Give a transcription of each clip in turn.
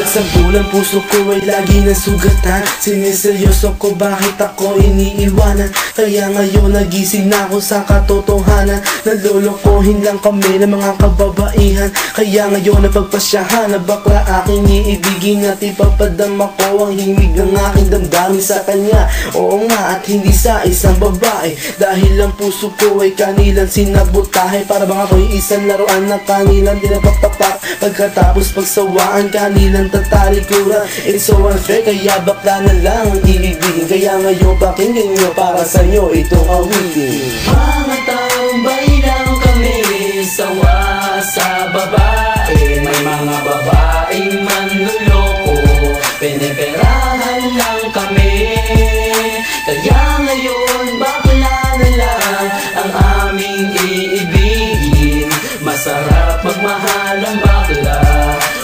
Sa bulan puso ko ay lagi nasugatan. Siniseryoso ko bakit ako iniiwanan. Kaya ngayon nagising na ako sa katotohanan. Nalolokohin lang kami ng mga kababaihan. Kaya ngayon napagpasyahan na bakla aking iibigin at ipapadama ko ang himig ng aking damdamin sa kanya. Oo nga, at hindi sa isang babae. Dahil ang puso ko ay kanilang sinabotahe. Para bang ako'y isang laruan na kanilang dinapapapak. Pagkatapos pagsawaan kanilang tatalikuran. It's so unfair, kaya bakla na lang ang iibigin. Kaya ngayon pakinggan nyo para sa'yo itong awitin. Mga tambay lang kami, sawa sa babae. May mga babaeng manluloko, piniperahan lang kami. Kaya ngayon bakla na lang ang aming iibigin. Masarap magmahal ang bakla,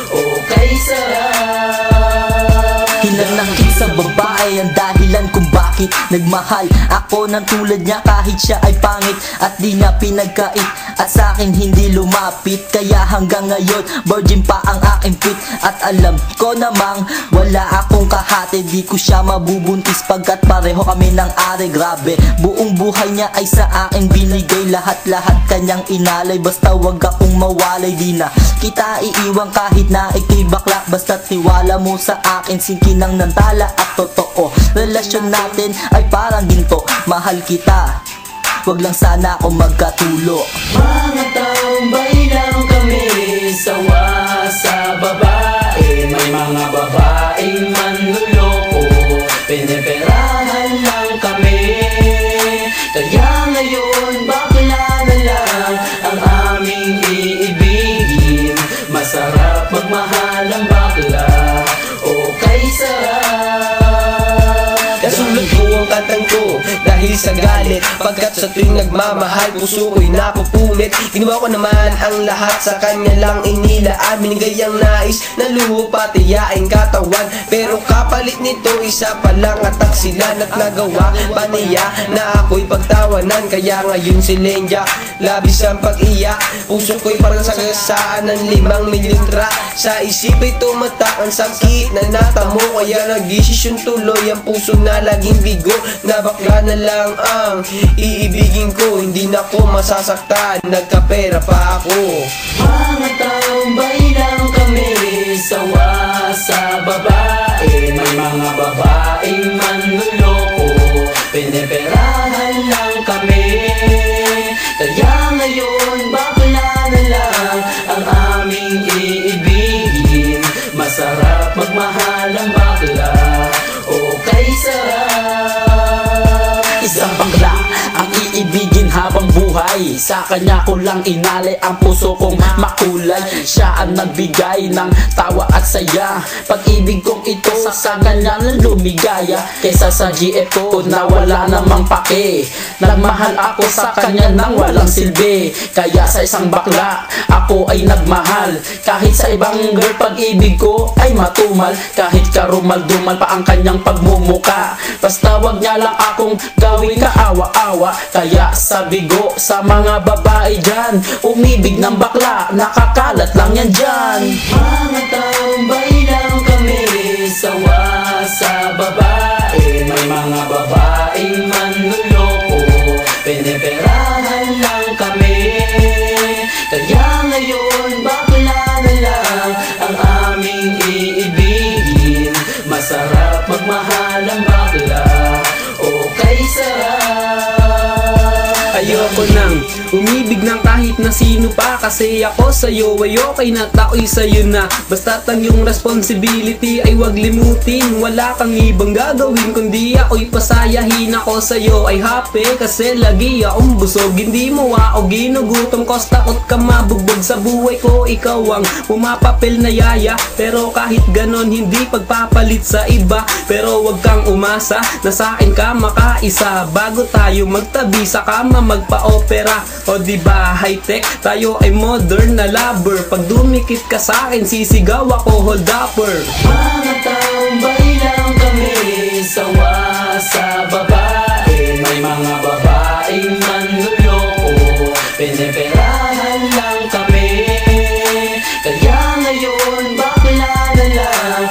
okay sarap. Hinanakit sa babae ang dahilan kung bakit nagmahal ako ng tulad niya kahit siya ay pangit at di niya pinagkait at sa akin hindi lumapit. Kaya hanggang ngayon virgin pa ang aking pit at alam ko namang wala akong kahati. Di ko siya mabubuntis pagkat pareho kami ng are. Grabe, buong buhay niya ay sa akin binigay. Lahat-lahat kanyang inalay, basta wag akong mawalay. Di na kita iiwan kahit na ikay bakla, basta tiwala mo sa akin sinkinang nantala at totoo. Relasyon natin ay parang ginto, mahal kita, wag lang sana ako magkatulo. Mga tambay lang kami, sawa sa babae. May mga babaeng manluloko, piniperahan lang kami. Kaya ngayon bakla na lang ang aming iibigin. Masarap magmahal ang bakla, okay sarap. Nasulat ko ang kantang ko dahil sa galit, pagkat sa tuwing nagmamahal puso ko'y napupunit. Ginawa ko naman ang lahat sa kanya lang inilaan. Binigay ang nais na luho pati yaing katawan, pero kapalit nito isa pa lang atak sila. At nagawa pa niya na ako'y pagtawanan. Kaya ngayon si Lenja labis ang pag-iyak. Puso ko'y parang sagasaan ng 5 mililitra. Sa isip ay tumatak ang sakit na natamo. Kaya nagdesisyon tuloy ang puso na laging bigo, na bakla na lang ang iibigin ko. Hindi na ko masasaktan, nagkapera pa ako. Mga tambay lang kami, sawa sa babae. May mga babaeng manluloko, piniperahan lang kami. Kaya ngayon bakla na lang ang aming iibigin. Masarap magmahal ang bakla, okay sarap. Isang bakla ang iibigin habang buhay. Sa kanya ko lang inalay ang puso kong makulay. Siya ang nagbigay ng tawa at saya. Pag-ibig kong ito sa kanya na lumigaya. Kaysa sa GF ko na wala namang pake. Nagmahal ako sa kanya nang walang silbi. Kaya sa isang bakla ako ay nagmahal. Kahit sa ibang girl pag-ibig ko ay matumal. Kahit karumal-dumal pa ang kanyang pagmumuka. Basta wag niya lang akong gawing kaawa-awa. Kaya sabi ko sa mga babae dyan, umibig ng bakla, nakakalat lang yan dyan. Mga tambay lang kami, sawa sa babae. May mga babaeng manluloko, piniperahan lang kami. Kaya ngayon bakla na lang ang aming iibigin. Masarap magmahal ang bakla, okay sarap. Ayoko nang umibig ng kahit na sino pa. Kasi ako sa'yo ay okay na, tao'y sa'yo na. Basta't ang iyong responsibility ay wag limutin. Wala kang ibang gagawin kundi ako'y pasayahin. Ako sa'yo ay happy kasi lagi akong busog. Hindi mo ako ginugutom, cause takot ka mabugbog. Sa buhay ko ikaw ang pumapapil na yaya. Pero kahit ganon hindi pagpapalit sa iba. Pero wag kang umasa na sa'kin ka makaisa. Bago tayo magtabi sa kama magpa-opera. O diba high-tech, tayo ay modern na lover. Pag dumikit ka sa'kin sisigaw ako hold upper. Mga tambay lang kami, sawa sa babae. May mga babaeng manluloko, piniperahan lang kami. Kaya ngayon bakla na lang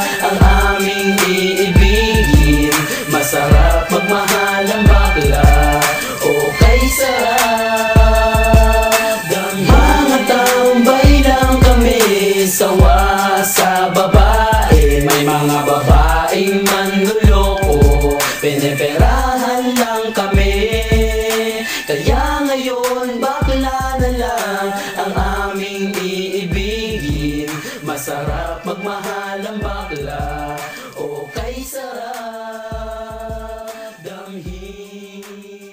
ngayon bakla na lang ang aming iibigin. Masarap magmahal ang bakla, o kay sarap damhin.